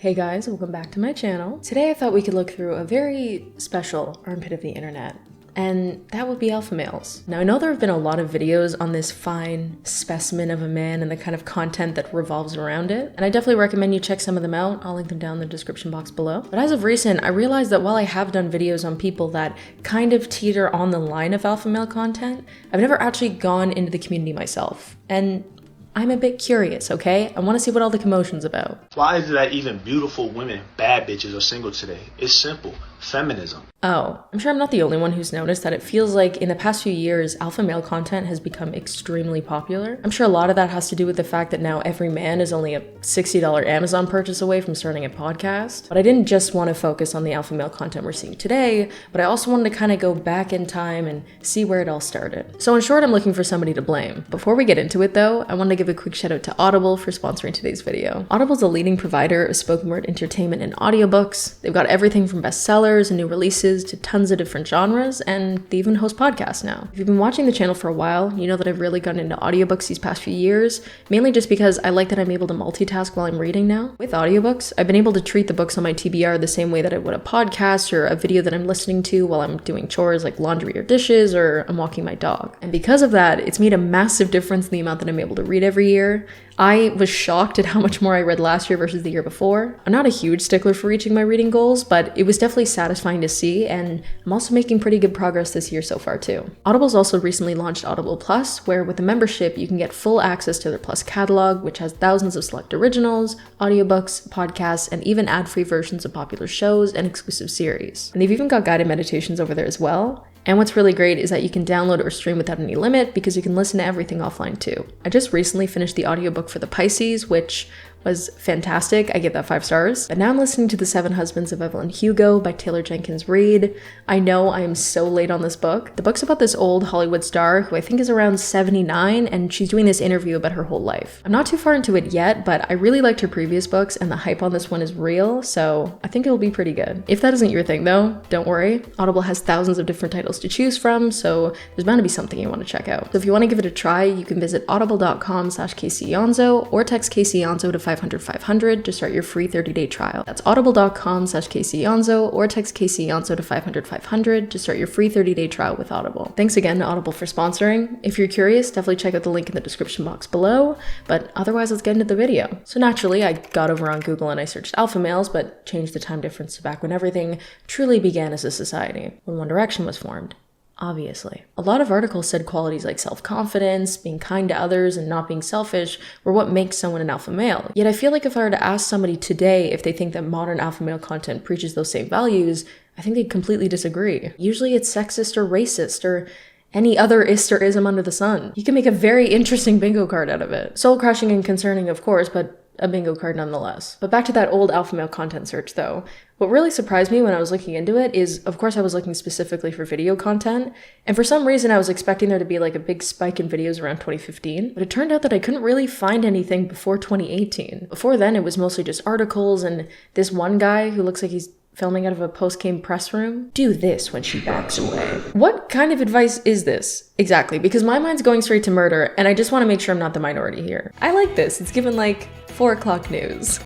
Hey guys, welcome back to my channel. Today I thought we could look through a very special armpit of the internet, and that would be alpha males. Now I know there have been a lot of videos on this fine specimen of a man and the kind of content that revolves around it, and I definitely recommend you check some of them out. I'll link them down in the description box below. But as of recent, I realized that while I have done videos on people that kind of teeter on the line of alpha male content, I've never actually gone into the community myself. And I'm a bit curious, okay? I want to see what all the commotion's about. Why is it that even beautiful women, bad bitches, are single today? It's simple. Feminism. Oh, I'm sure I'm not the only one who's noticed that it feels like in the past few years, alpha male content has become extremely popular. I'm sure a lot of that has to do with the fact that now every man is only a $60 Amazon purchase away from starting a podcast. But I didn't just want to focus on the alpha male content we're seeing today, but I also wanted to kind of go back in time and see where it all started. So in short, I'm looking for somebody to blame. Before we get into it though, I want to give a quick shout out to Audible for sponsoring today's video. Audible's a leading provider of spoken word entertainment and audiobooks. They've got everything from bestsellers and new releases to tons of different genres, and they even host podcasts now. If you've been watching the channel for a while, you know that I've really gotten into audiobooks these past few years, mainly just because I like that I'm able to multitask while I'm reading now. With audiobooks, I've been able to treat the books on my TBR the same way that I would a podcast or a video that I'm listening to while I'm doing chores like laundry or dishes or I'm walking my dog. And because of that, it's made a massive difference in the amount that I'm able to read every year. I was shocked at how much more I read last year versus the year before. I'm not a huge stickler for reaching my reading goals, but it was definitely satisfying to see, and I'm also making pretty good progress this year so far too. Audible's also recently launched Audible Plus, where with a membership you can get full access to their Plus catalog, which has thousands of select originals, audiobooks, podcasts, and even ad-free versions of popular shows and exclusive series. And they've even got guided meditations over there as well. And what's really great is that you can download or stream without any limit because you can listen to everything offline too. I just recently finished the audiobook for The Pisces, which was fantastic. I give that 5 stars. But now I'm listening to The 7 Husbands of Evelyn Hugo by Taylor Jenkins Reid. I know I am so late on this book. The book's about this old Hollywood star who I think is around 79, and she's doing this interview about her whole life. I'm not too far into it yet, but I really liked her previous books and the hype on this one is real, so I think it'll be pretty good. If that isn't your thing though, don't worry. Audible has thousands of different titles to choose from, so there's bound to be something you want to check out. So if you want to give it a try, you can visit audible.com/caseyaonso or text caseyaonso to 500 to start your free 30-day trial. That's audible.com/caseyaonso or text caseyaonso to 500 to start your free 30-day trial with Audible. Thanks again to Audible for sponsoring. If you're curious, definitely check out the link in the description box below, but otherwise let's get into the video. So naturally, I got over on Google and I searched alpha males, but changed the time difference to back when everything truly began as a society, when One Direction was formed. Obviously. A lot of articles said qualities like self-confidence, being kind to others, and not being selfish were what makes someone an alpha male. Yet I feel like if I were to ask somebody today if they think that modern alpha male content preaches those same values, I think they'd completely disagree. Usually it's sexist or racist or any other ist or ism under the sun. You can make a very interesting bingo card out of it. Soul-crushing and concerning, of course, but a bingo card nonetheless. But back to that old alpha male content search though. What really surprised me when I was looking into it is, of course, I was looking specifically for video content, and for some reason I was expecting there to be like a big spike in videos around 2015, but it turned out that I couldn't really find anything before 2018. Before then, it was mostly just articles and this one guy who looks like he's filming out of a post-game press room. Do this when she backs away. What kind of advice is this? Exactly, because my mind's going straight to murder, and I just want to make sure I'm not the minority here. I like this. It's given like 4 o'clock news.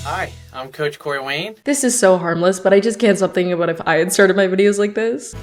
Hi, I'm Coach Corey Wayne. This is so harmless, but I just can't stop thinking about if I had started my videos like this.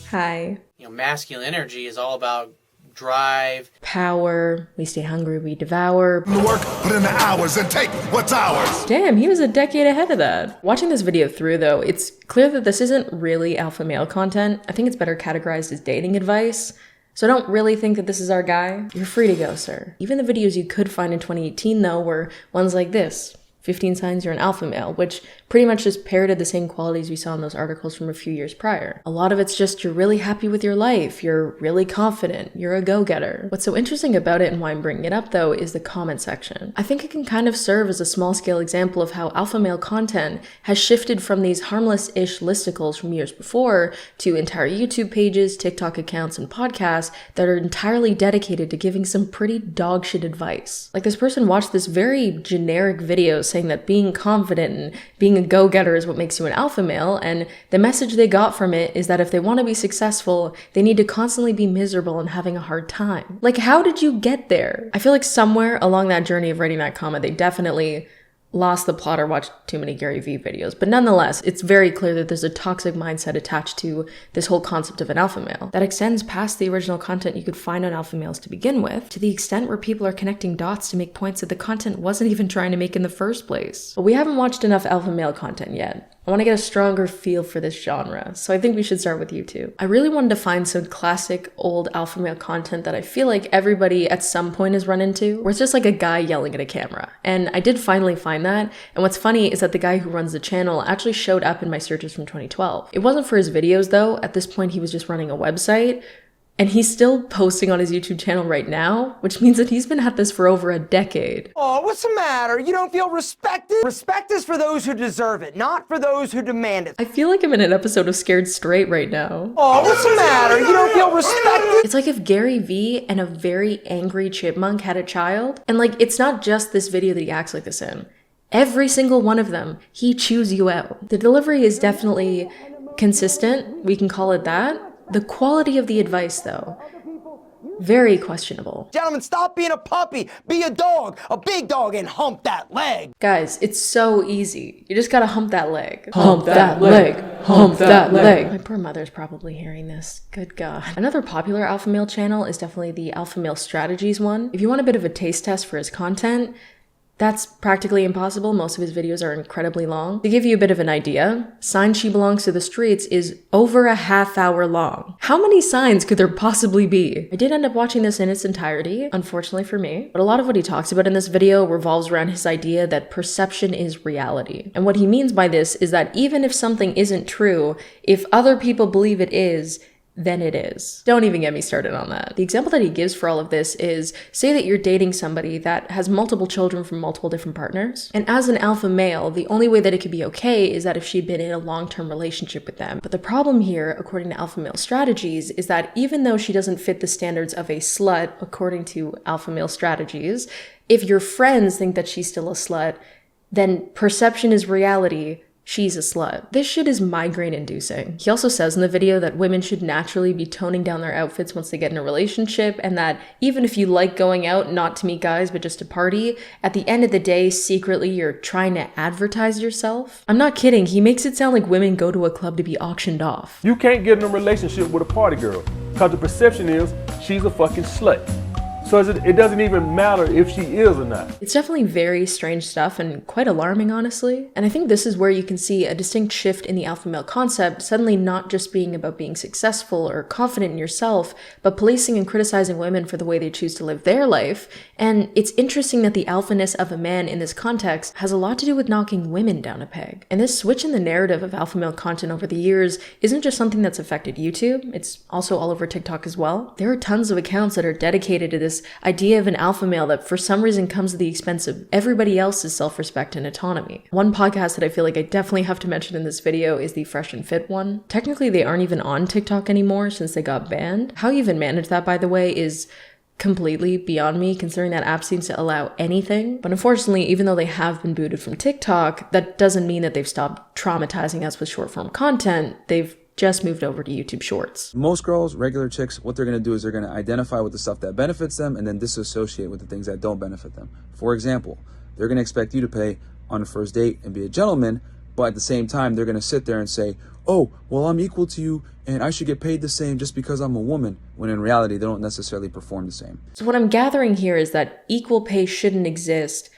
Hi. Masculine energy is all about drive, power, we stay hungry, we devour. The work, put in the hours, and take what's ours. Damn, he was a decade ahead of that. Watching this video through though, it's clear that this isn't really alpha male content. I think it's better categorized as dating advice. So I don't really think that this is our guy. You're free to go, sir. Even the videos you could find in 2018 though were ones like this. 15 signs you're an alpha male, which pretty much just parroted the same qualities we saw in those articles from a few years prior. A lot of it's just you're really happy with your life, you're really confident, you're a go-getter. What's so interesting about it and why I'm bringing it up though is the comment section. I think it can kind of serve as a small-scale example of how alpha male content has shifted from these harmless-ish listicles from years before to entire YouTube pages, TikTok accounts, and podcasts that are entirely dedicated to giving some pretty dogshit advice. Like this person watched this very generic video saying that being confident and being a go-getter is what makes you an alpha male, and the message they got from it is that if they want to be successful, they need to constantly be miserable and having a hard time. Like, how did you get there? I feel like somewhere along that journey of writing that comment, they definitely lost the plot or watched too many Gary Vee videos. But nonetheless, it's very clear that there's a toxic mindset attached to this whole concept of an alpha male that extends past the original content you could find on alpha males to begin with, to the extent where people are connecting dots to make points that the content wasn't even trying to make in the first place. But we haven't watched enough alpha male content yet. I want to get a stronger feel for this genre, so I think we should start with YouTube. I really wanted to find some classic old alpha male content that I feel like everybody at some point has run into, where it's just like a guy yelling at a camera. And I did finally find that, and what's funny is that the guy who runs the channel actually showed up in my searches from 2012. It wasn't for his videos though. At this point he was just running a website, and he's still posting on his YouTube channel right now, which means that he's been at this for over a decade. Oh, what's the matter? You don't feel respected? Respect is for those who deserve it, not for those who demand it. I feel like I'm in an episode of Scared Straight right now. Oh, what's the matter? You don't feel respected? It's like if Gary Vee and a very angry chipmunk had a child, and like, it's not just this video that he acts like this in. Every single one of them, he chews you out. The delivery is definitely consistent, we can call it that. The quality of the advice, though, very questionable. Gentlemen, stop being a puppy. Be a dog, a big dog, and hump that leg. Guys, it's so easy. You just gotta hump that leg. Hump that leg. Hump that leg. My poor mother's probably hearing this. Good God. Another popular alpha male channel is definitely the Alpha Male Strategies one. If you want a bit of a taste test for his content, that's practically impossible. Most of his videos are incredibly long. To give you a bit of an idea, Sign She Belongs to the Streets is over a half-hour long. How many signs could there possibly be? I did end up watching this in its entirety, unfortunately for me, but a lot of what he talks about in this video revolves around his idea that perception is reality. And what he means by this is that even if something isn't true, if other people believe it is, then it is. Don't even get me started on that. The example that he gives for all of this is, say that you're dating somebody that has multiple children from multiple different partners, and as an alpha male, the only way that it could be okay is that if she'd been in a long-term relationship with them. But the problem here, according to Alpha Male Strategies, is that even though she doesn't fit the standards of a slut, according to Alpha Male Strategies, if your friends think that she's still a slut, then perception is reality. She's a slut. This shit is migraine inducing. He also says in the video that women should naturally be toning down their outfits once they get in a relationship, and that even if you like going out, not to meet guys, but just to party, at the end of the day, secretly you're trying to advertise yourself. I'm not kidding. He makes it sound like women go to a club to be auctioned off. You can't get in a relationship with a party girl because the perception is she's a fucking slut. So it doesn't even matter if she is or not. It's definitely very strange stuff and quite alarming, honestly. And I think this is where you can see a distinct shift in the alpha male concept, suddenly not just being about being successful or confident in yourself, but policing and criticizing women for the way they choose to live their life. And it's interesting that the alphaness of a man in this context has a lot to do with knocking women down a peg. And this switch in the narrative of alpha male content over the years isn't just something that's affected YouTube, it's also all over TikTok as well. There are tons of accounts that are dedicated to this idea of an alpha male that for some reason comes at the expense of everybody else's self-respect and autonomy. One podcast that I feel like I definitely have to mention in this video is the Fresh and Fit one. Technically, they aren't even on TikTok anymore since they got banned. How you even manage that, by the way, is completely beyond me, considering that app seems to allow anything. But unfortunately, even though they have been booted from TikTok, that doesn't mean that they've stopped traumatizing us with short-form content. They've just moved over to YouTube Shorts. Most girls, regular chicks, what they're going to do is they're going to identify with the stuff that benefits them and then disassociate with the things that don't benefit them. For example, they're going to expect you to pay on a first date and be a gentleman, but at the same time, they're going to sit there and say, oh, well, I'm equal to you and I should get paid the same just because I'm a woman, when in reality, they don't necessarily perform the same. So what I'm gathering here is that equal pay shouldn't exist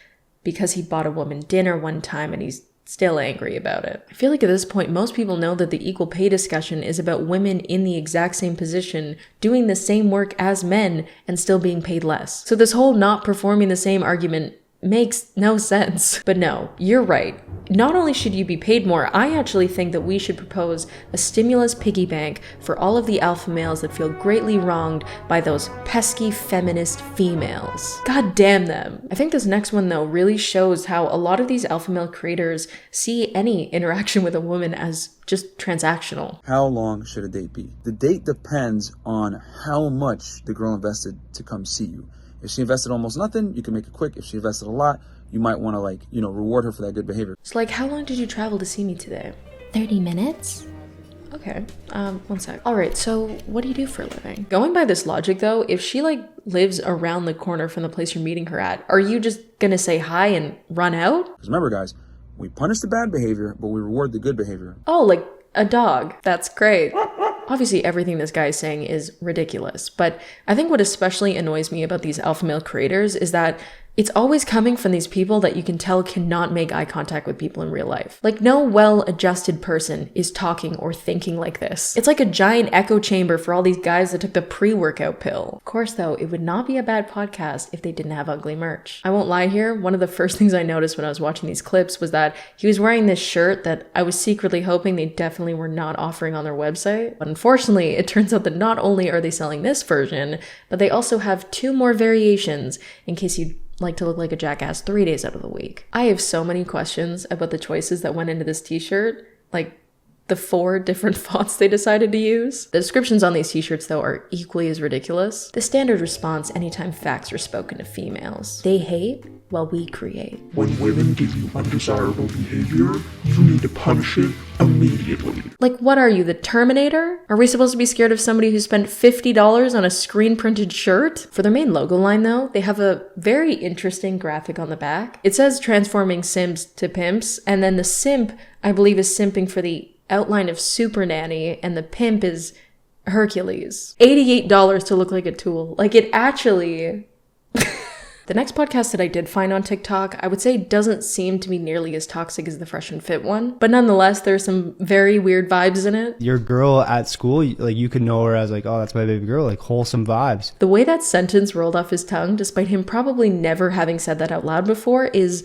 because he bought a woman dinner one time and he's still angry about it. I feel like at this point, most people know that the equal pay discussion is about women in the exact same position doing the same work as men and still being paid less. So this whole not performing the same argument makes no sense. But no, you're right. Not only should you be paid more, I actually think that we should propose a stimulus piggy bank for all of the alpha males that feel greatly wronged by those pesky feminist females. God damn them. I think this next one though really shows how a lot of these alpha male creators see any interaction with a woman as just transactional. How long should a date be? The date depends on how much the girl invested to come see you. If she invested almost nothing, you can make it quick. If she invested a lot, you might want to reward her for that good behavior. So how long did you travel to see me today? 30 minutes? Okay, one sec. All right, so what do you do for a living? Going by this logic though, if she like lives around the corner from the place you're meeting her at, are you just gonna say hi and run out? Because remember, guys, we punish the bad behavior, but we reward the good behavior. Oh, like a dog. That's great. Obviously, everything this guy is saying is ridiculous, but I think what especially annoys me about these alpha male creators is that it's always coming from these people that you can tell cannot make eye contact with people in real life. Like, no well-adjusted person is talking or thinking like this. It's like a giant echo chamber for all these guys that took the pre-workout pill. Of course, though, it would not be a bad podcast if they didn't have ugly merch. I won't lie here, one of the first things I noticed when I was watching these clips was that he was wearing this shirt that I was secretly hoping they definitely were not offering on their website. But unfortunately, it turns out that not only are they selling this version, but they also have 2 more variations in case you like to look like a jackass 3 days out of the week. I have so many questions about the choices that went into this t-shirt, like the 4 different fonts they decided to use. The descriptions on these t-shirts though are equally as ridiculous. The standard response anytime facts are spoken to females: they hate while we create. When women give you undesirable behavior, you need to punish it immediately. Like, what are you, the Terminator? Are we supposed to be scared of somebody who spent $50 on a screen printed shirt? For their main logo line though, they have a very interesting graphic on the back. It says transforming Sims to pimps, and then the simp, I believe, is simping for the outline of Super Nanny, and the pimp is Hercules. $88 to look like a tool. Like, it actually... The next podcast that I did find on TikTok, I would say doesn't seem to be nearly as toxic as the Fresh and Fit one, but nonetheless, there's some very weird vibes in it. Your girl at school, like, you could know her as like, oh, that's my baby girl, like wholesome vibes. The way that sentence rolled off his tongue, despite him probably never having said that out loud before, is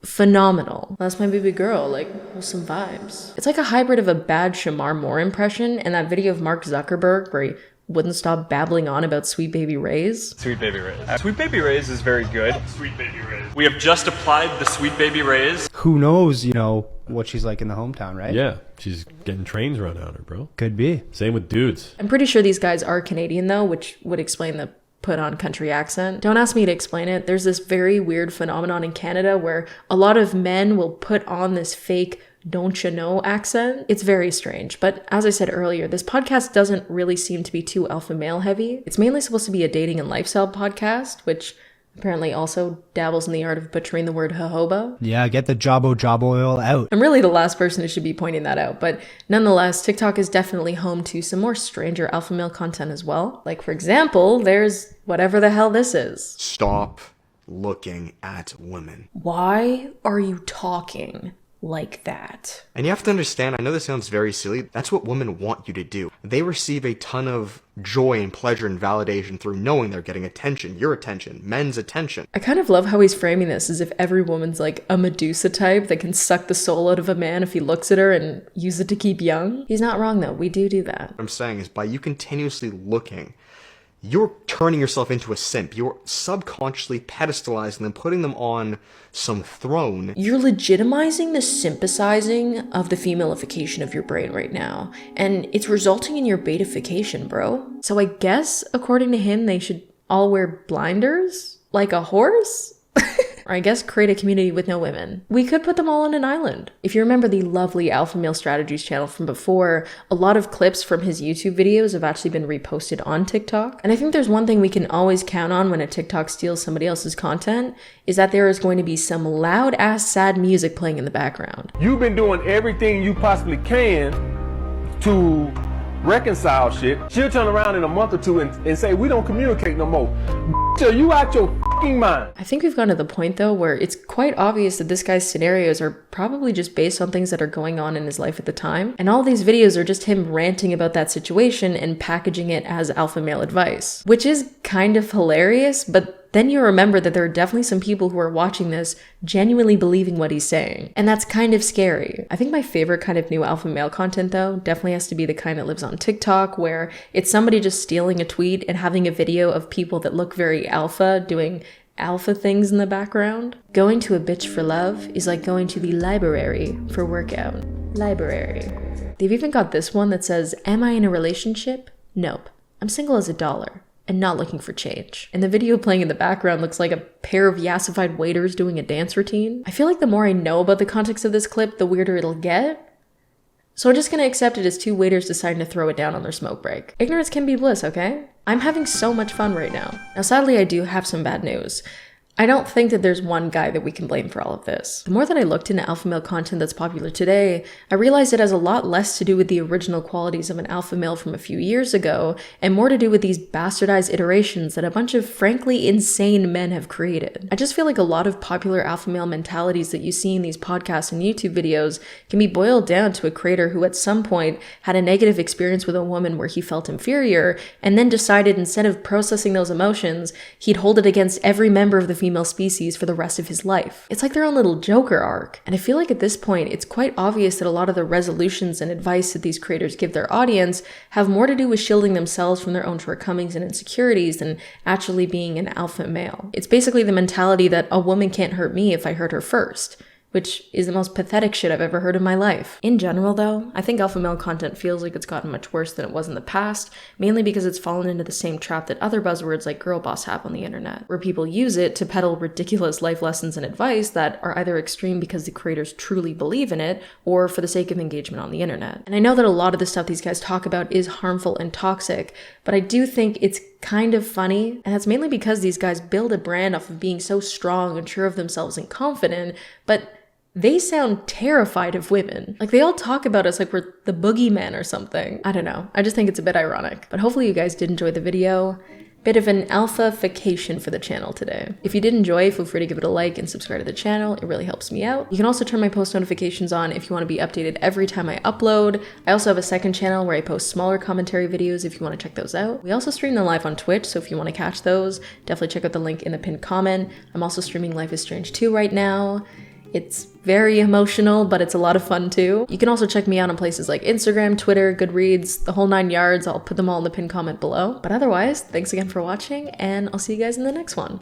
phenomenal. That's my baby girl, like wholesome vibes. It's like a hybrid of a bad Shamar Moore impression and that video of Mark Zuckerberg where he wouldn't stop babbling on about Sweet Baby Ray's. Sweet Baby Ray's. Sweet Baby Ray's is very good. Sweet Baby Ray's. We have just applied the Sweet Baby Ray's. Who knows, you know, what she's like in the hometown, right? Yeah, she's getting trains run on her, bro. Could be. Same with dudes. I'm pretty sure these guys are Canadian though, which would explain the put on country accent. Don't ask me to explain it. There's this very weird phenomenon in Canada where a lot of men will put on this fake don't you know accent. It's very strange. But as I said earlier, this podcast doesn't really seem to be too alpha male heavy. It's mainly supposed to be a dating and lifestyle podcast, which apparently also dabbles in the art of butchering the word jojoba. Yeah, get the jobo oil out. I'm really the last person who should be pointing that out, but nonetheless, TikTok is definitely home to some more stranger alpha male content as well. Like, for example, there's whatever the hell this is. Stop looking at women. Why are you talking like that? And you have to understand, I know this sounds very silly, that's what women want you to do. They receive a ton of joy and pleasure and validation through knowing they're getting attention, your attention, men's attention. I kind of love how he's framing this as if every woman's like a Medusa type that can suck the soul out of a man if he looks at her and use it to keep young. He's not wrong though, we do that. What I'm saying is by you continuously looking, you're turning yourself into a simp. You're subconsciously pedestalizing them, putting them on some throne. You're legitimizing the sympathizing of the femalification of your brain right now, and it's resulting in your betification, bro. So I guess, according to him, they should all wear blinders? Like a horse? Or I guess create a community with no women. We could put them all on an island. If you remember the lovely Alpha Male Strategies channel from before, a lot of clips from his YouTube videos have actually been reposted on TikTok. And I think there's one thing we can always count on when a TikTok steals somebody else's content, is that there is going to be some loud ass sad music playing in the background. You've been doing everything you possibly can to reconcile shit. She'll turn around in a month or two and say, we don't communicate no more. Are you out your fucking mind? I think we've gotten to the point though where it's quite obvious that this guy's scenarios are probably just based on things that are going on in his life at the time. And all these videos are just him ranting about that situation and packaging it as alpha male advice, which is kind of hilarious, but then you remember that there are definitely some people who are watching this genuinely believing what he's saying. And that's kind of scary. I think my favorite kind of new alpha male content though definitely has to be the kind that lives on TikTok, where it's somebody just stealing a tweet and having a video of people that look very alpha doing alpha things in the background. Going to a bitch for love is like going to the library for workout. Library. They've even got this one that says, am I in a relationship? Nope. I'm single as a dollar and not looking for change. And the video playing in the background looks like a pair of yassified waiters doing a dance routine. I feel like the more I know about the context of this clip, the weirder it'll get. So we're just gonna accept it as two waiters deciding to throw it down on their smoke break. Ignorance can be bliss, okay? I'm having so much fun right now. Now sadly I do have some bad news. I don't think that there's one guy that we can blame for all of this. The more that I looked into alpha male content that's popular today, I realized it has a lot less to do with the original qualities of an alpha male from a few years ago, and more to do with these bastardized iterations that a bunch of frankly insane men have created. I just feel like a lot of popular alpha male mentalities that you see in these podcasts and YouTube videos can be boiled down to a creator who at some point had a negative experience with a woman where he felt inferior, and then decided instead of processing those emotions, he'd hold it against every member of the female species for the rest of his life. It's like their own little Joker arc. And I feel like at this point, it's quite obvious that a lot of the resolutions and advice that these creators give their audience have more to do with shielding themselves from their own shortcomings and insecurities than actually being an alpha male. It's basically the mentality that a woman can't hurt me if I hurt her first, which is the most pathetic shit I've ever heard in my life. In general though, I think alpha male content feels like it's gotten much worse than it was in the past, mainly because it's fallen into the same trap that other buzzwords like girl boss have on the internet, where people use it to peddle ridiculous life lessons and advice that are either extreme because the creators truly believe in it, or for the sake of engagement on the internet. And I know that a lot of the stuff these guys talk about is harmful and toxic, but I do think it's kind of funny, and that's mainly because these guys build a brand off of being so strong and sure of themselves and confident, but they sound terrified of women. Like, they all talk about us like we're the boogeyman or something. I don't know. I just think it's a bit ironic. But hopefully you guys did enjoy the video. Bit of an alpha-fication for the channel today. If you did enjoy, feel free to give it a like and subscribe to the channel. It really helps me out. You can also turn my post notifications on if you want to be updated every time I upload. I also have a second channel where I post smaller commentary videos if you want to check those out. We also stream them live on Twitch, so if you want to catch those, definitely check out the link in the pinned comment. I'm also streaming Life is Strange 2 right now. It's very emotional, but it's a lot of fun too. You can also check me out on places like Instagram, Twitter, Goodreads, the whole 9 yards. I'll put them all in the pinned comment below. But otherwise, thanks again for watching, and I'll see you guys in the next one.